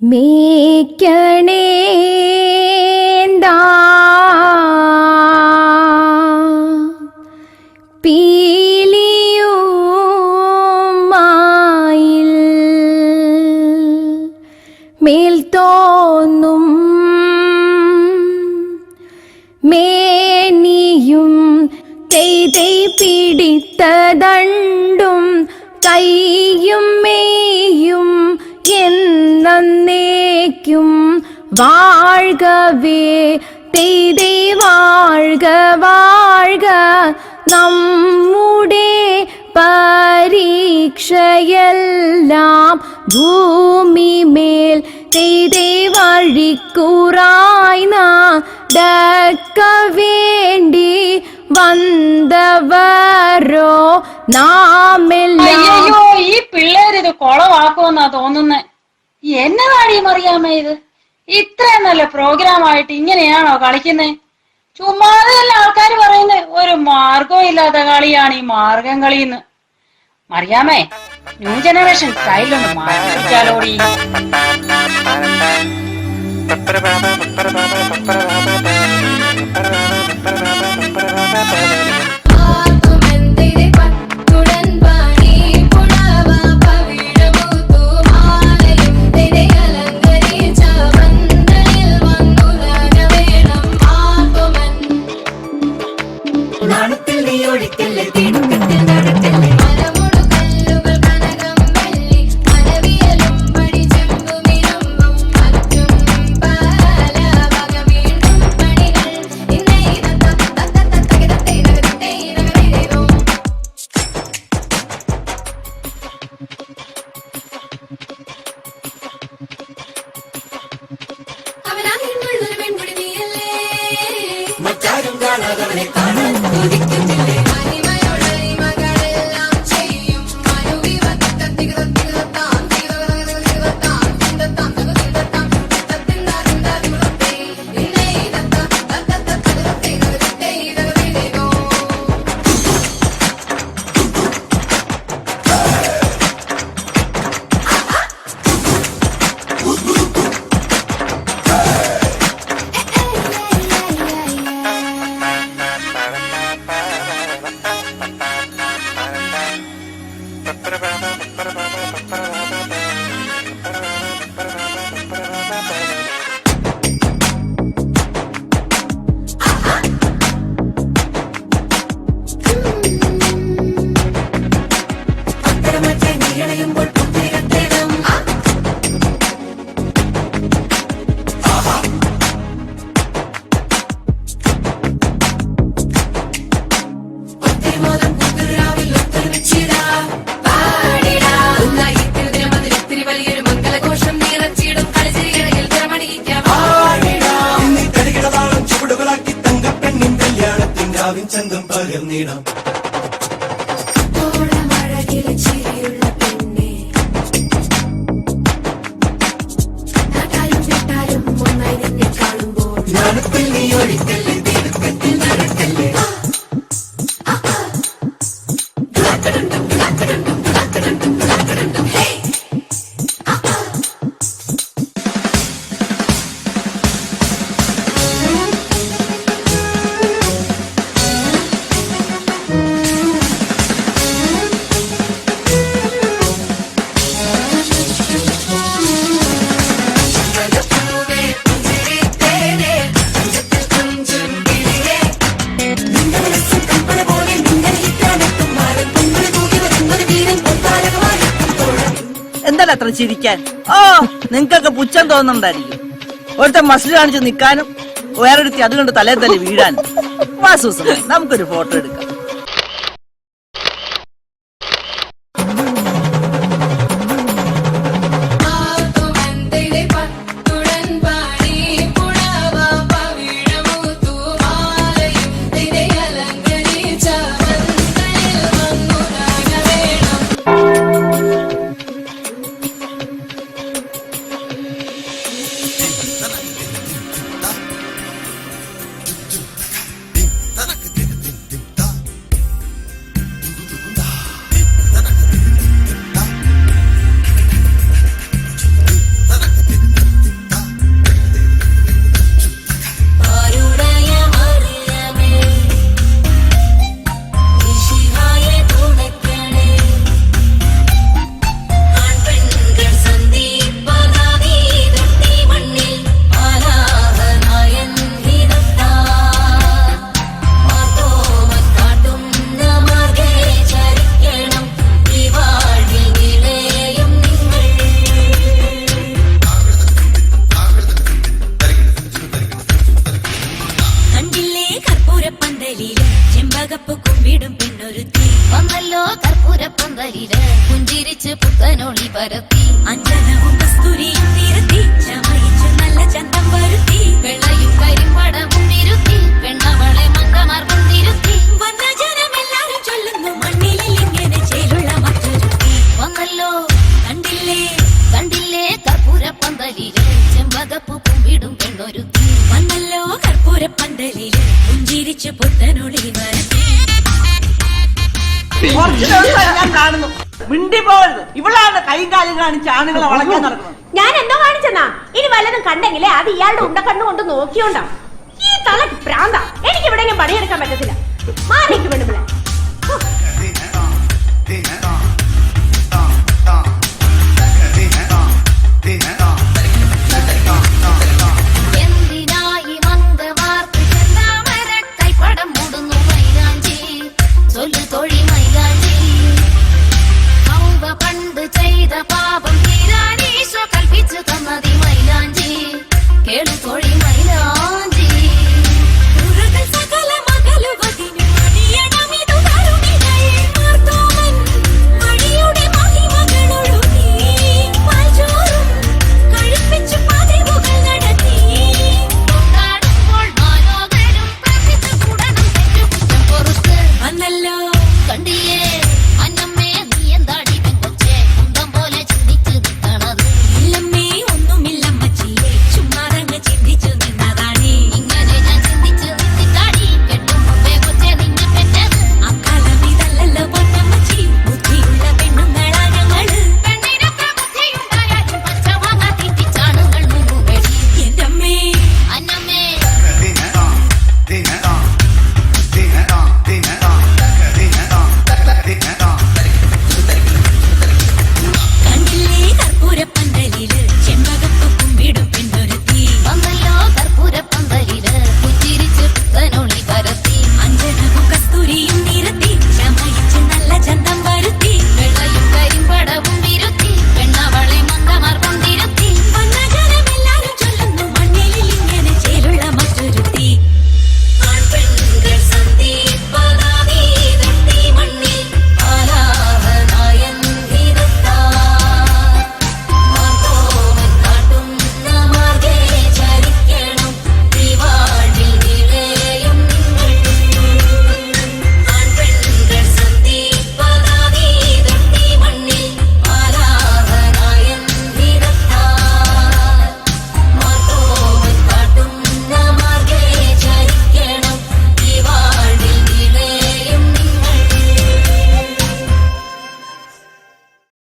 മേക്കണേന്താ പീലിയുമായിൽ മേൽ തോന്നും മേനിയും തെയ്തൈ പിടിത്തതണ്ടും കൈയും മേയും എന്നേക്കും വാഴ്കവേ തെയ്തൈ വാഴ്ക വാഴ്ക നമ്മുടെ പരീക്ഷയെല്ലാം ഭൂമിമേൽ തെയ്തൈ വഴിക്കുറായി നടക്ക വേണ്ടി വന്നവരോ നാമെല്ലാം. അയ്യോ, ഈ പിള്ളേരിത് കൊളവാക്കുമെന്നാ തോന്നുന്നേ. എന്നതാടി മറിയാമ്മ ഇത്? ഇത്രയും നല്ല പ്രോഗ്രാം ആയിട്ട് ഇങ്ങനെയാണോ കളിക്കുന്നേ? ചുമ്മാതെ അല്ല ആൾക്കാർ പറയുന്നേ ഒരു മാർഗവും ഇല്ലാത്ത കളിയാണ് ഈ മാർഗം കളിന്ന്. മറിയാമ്മേ, ന്യൂ ജനറേഷൻ സ്റ്റൈലൊന്ന് മാറ്റിയാലോടി. ചന്തം പകർന്നിടാം. ജ്ഞാനത്തിൽ നീ ഒഴിക്കല്ലേ, തിടുക്കത്തിൽ നടക്കല്ലേ. എന്തായാലും അത്ര ചിരിക്കാൻ? ഓ, നിങ്ങൾക്കൊക്കെ പുച്ഛം തോന്നുന്നുണ്ടായിരിക്കും. ഒരുത്തൻ മസിൽ കാണിച്ച് നിൽക്കാനും വേറൊരുത്തി അതുകൊണ്ട് തലേ തല്ലി വീഴാനും. വാസൂസം, നമുക്കൊരു ഫോട്ടോ എടുക്കാം. വന്നല്ലോ കർപ്പൂരപ്പന്തലില് പുഞ്ചിരിച്ച് പുത്തനൊളി പരത്തി അഞ്ജനവും കസ്തൂരിയും നിരത്തി ചമയിച്ചു നല്ല ചന്തം വരുത്തി വെള്ളയും കരിമ്പടവും നിരുത്തി പെണ്ണവളെ മങ്കമാർഗം തിരുത്തി വന്ന ജനമെല്ലാരും ചൊല്ലുന്നു മണ്ണിലിൽ ഇങ്ങനെ ചേലുള്ള മറ്റൊരുത്തി വന്നല്ലോ കണ്ടില്ലേ കണ്ടില്ലേ കർപ്പൂരപ്പന്തലില് ചെമ്പകപ്പൂ കുമ്പിടും പെണ്ണൊരുത്തി വന്നല്ലോ കർപ്പൂരപ്പന്തലില് പുഞ്ചിരിച്ചു പുത്തനൊളി പരത്തി കുറച്ച് ദിവസമായി ഞാൻ കാണുന്നു മിണ്ടി പോകരുത്. ഇവളാണ് കൈയും കാലും കാണിച്ച് ആണുങ്ങളെ വളയ്ക്കാൻ നടക്കുന്നത്. ഞാൻ എന്തോ കാണിച്ചെന്നാ ഇനി വല്ലതും കണ്ടെങ്കിലേ അത് ഇയാളുടെ ഉണ്ടക്കണ്ണു കൊണ്ട് നോക്കിയോണ്ടാ. ഈ തലക്ക് പ്രാന്ത. എനിക്ക് എവിടെയെങ്കിലും പണിയെടുക്കാൻ പറ്റത്തില്ല. മാറിക്ക് പെണ്ണുപിള്ള.